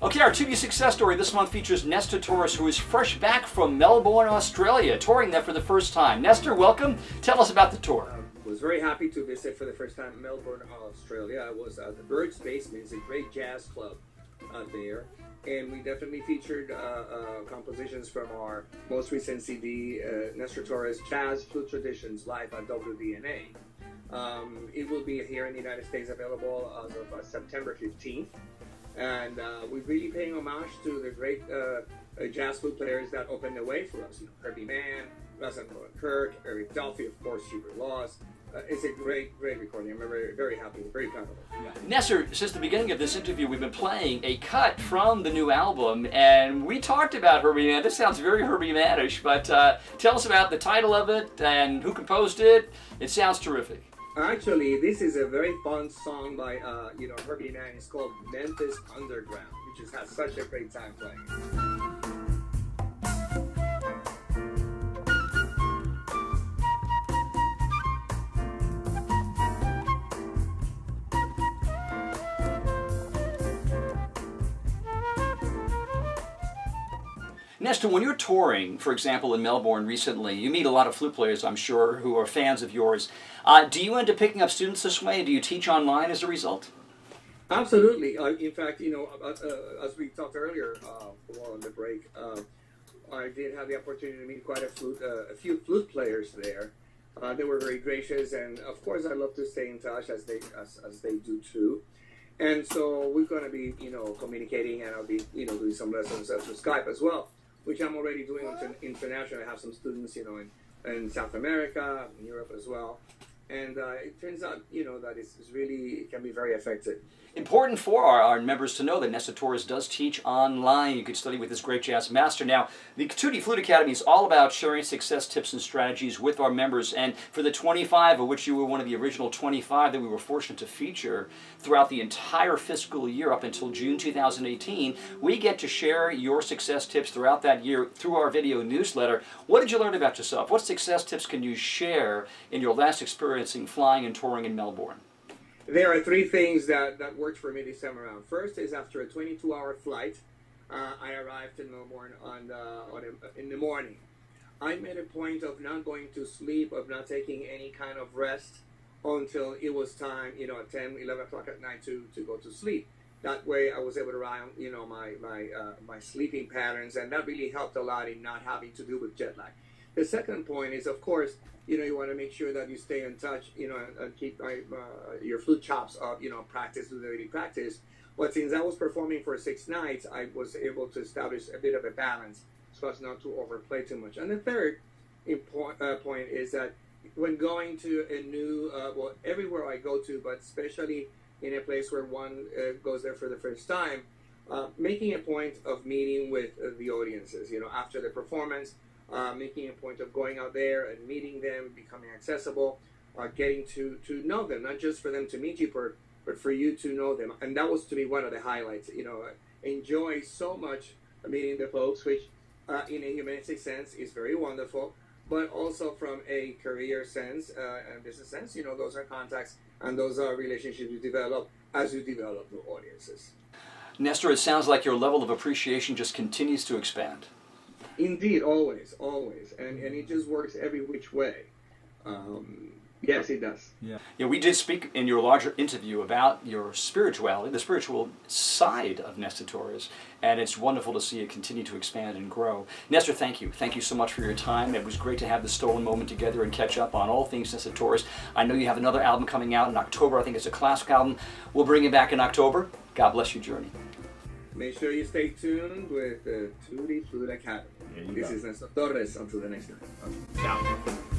Okay, our tutti success story this month features NESTOR TORRES, who is fresh back from Melbourne, Australia, touring there for the first time. Nestor, welcome. Tell us about the tour. Was very happy to visit for the first time Melbourne, Australia. I was at the Bird's Basement. It's a great jazz club there. And we definitely featured compositions from our most recent CD, NESTOR TORRES Jazz Flute Traditions Live at WDNA. It will be here in the United States available as of September 15th. And we're really paying homage to the great jazz flute players that opened the way for us. You know, Herbie Mann, Russell Kirk, Eric Dolphy, of course, Hubert Laws. It's a great recording. I'm very, very happy, very proud of it. Yeah. Nestor, since the beginning of this interview, we've been playing a cut from the new album, and we talked about Herbie Mann. This sounds very Herbie Mannish, but tell us about the title of it and who composed it. It sounds terrific. Actually, this is a very fun song by Herbie Mann. It's called Memphis Underground. We just had such a great time playing. Nestor, when you're touring, for example, in Melbourne recently, you meet a lot of flute players, I'm sure, who are fans of yours. Do you end up picking up students this way? Do you teach online as a result? Absolutely. In fact, as we talked earlier while on the break, I did have the opportunity to meet quite a few flute players there. They were very gracious, and of course, I love to stay in touch as they do too. And so we're going to be, communicating, and I'll be, doing some lessons through Skype as well, which I'm already doing internationally. I have some students, in South America, in Europe as well. And it turns out, that it can be very effective. Important for our members to know that NESTOR TORRES does teach online. You could study with this great jazz master. Now, the Tutti Flute Academy is all about sharing success tips and strategies with our members. And for the 25, of which you were one of the original 25 that we were fortunate to feature throughout the entire fiscal year up until June 2018, we get to share your success tips throughout that year through our video newsletter. What did you learn about yourself? What success tips can you share in your last experience in flying and touring in Melbourne? There are three things that worked for me this time around. First is after a 22-hour flight, I arrived in Melbourne in the morning. I made a point of not going to sleep, of not taking any kind of rest until it was time, at 10, 11 o'clock at night to go to sleep. That way I was able to rely on, my sleeping patterns, and that really helped a lot in not having to deal with jet lag. The second point is, of course, you want to make sure that you stay in touch, and keep your flute chops up, practice, do daily practice. But since I was performing for 6 nights, I was able to establish a bit of a balance so as not to overplay too much. And the third point is that when going to a new, everywhere I go to, but especially in a place where one goes there for the first time, making a point of meeting with the audiences, after the performance, making a point of going out there and meeting them, becoming accessible, getting to know them, not just for them to meet you, but for you to know them. And that was, to me, one of the highlights. Enjoy so much meeting the folks, which in a humanistic sense is very wonderful, but also from a career sense and business sense, those are contacts and those are relationships you develop as you develop the audiences. Nestor, it sounds like your level of appreciation just continues to expand. Indeed, always, and it just works every which way. Yes, it does. Yeah, we did speak in your larger interview about your spirituality, the spiritual side of NESTOR TORRES, and it's wonderful to see it continue to expand and grow. Nestor, thank you. Thank you so much for your time. It was great to have the stolen moment together and catch up on all things NESTOR TORRES. I know you have another album coming out in October. I think it's a classic album. We'll bring you back in October. God bless your journey. Make sure you stay tuned with the Tutti Flute Academy. This is NESTOR TORRES. Until the next time. Ciao.